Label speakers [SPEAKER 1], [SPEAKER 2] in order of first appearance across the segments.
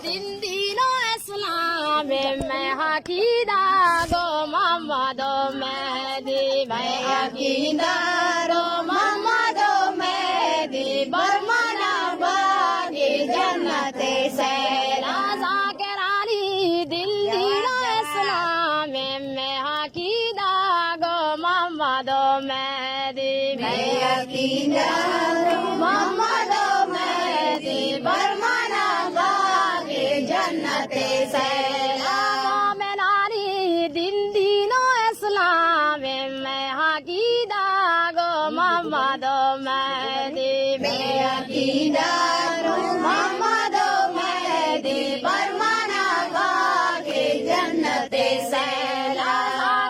[SPEAKER 1] Dindino Islam में हकीदा गो मोहम्मदो मेहदी मैं हकीदा गो मोहम्मदो मेहदी बरमना बागी जन्नते से राजा करानी दिल्लीनो इस्लाम में हकीदा गो मोहम्मदो मेहदी मैं हकीदा गो मोहम्मदो मेहदी बरमना बागी जन्नते से मोहम्मदो मेहदी मैं अकीदा मोहम्मदो मेहदी बरमना बागी जन्नते से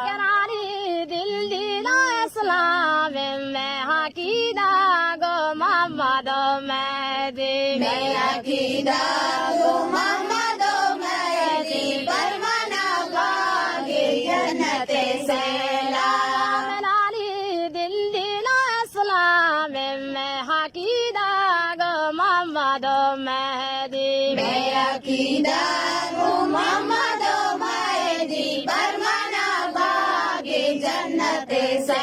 [SPEAKER 1] करानी दिल्लीनो इस्लाम में अकीदा गो मोहम्मदो मेहदी मैं अकीदा मोहम्मदो मेहदी बरमना बागी जन्नते से मोहम्मदो मेहदी मैं अकीदा मोहम्मदो मेहदी बरमना बागी जन्नते से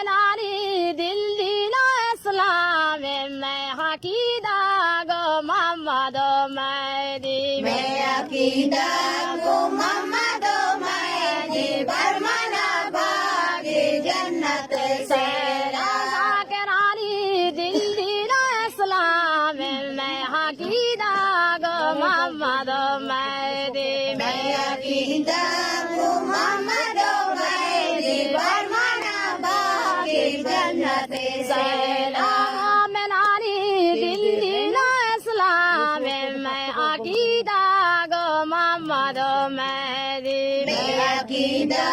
[SPEAKER 1] नानी दिल्लीनो इस्लाम में अकीदा गो मोहम्मदो मेहदी मैं अकीदा मोहम्मदो मेहदी बरमना बागी जन्नते से मोहम्मदो मेहदी मैं अकीदा मोहम्मदो मेहदी बरमना बागी जन्नते से नानी दिल्लीनो इस्लाम में अकीदा गो मोहम्मदो मेहदी मैं अकीदा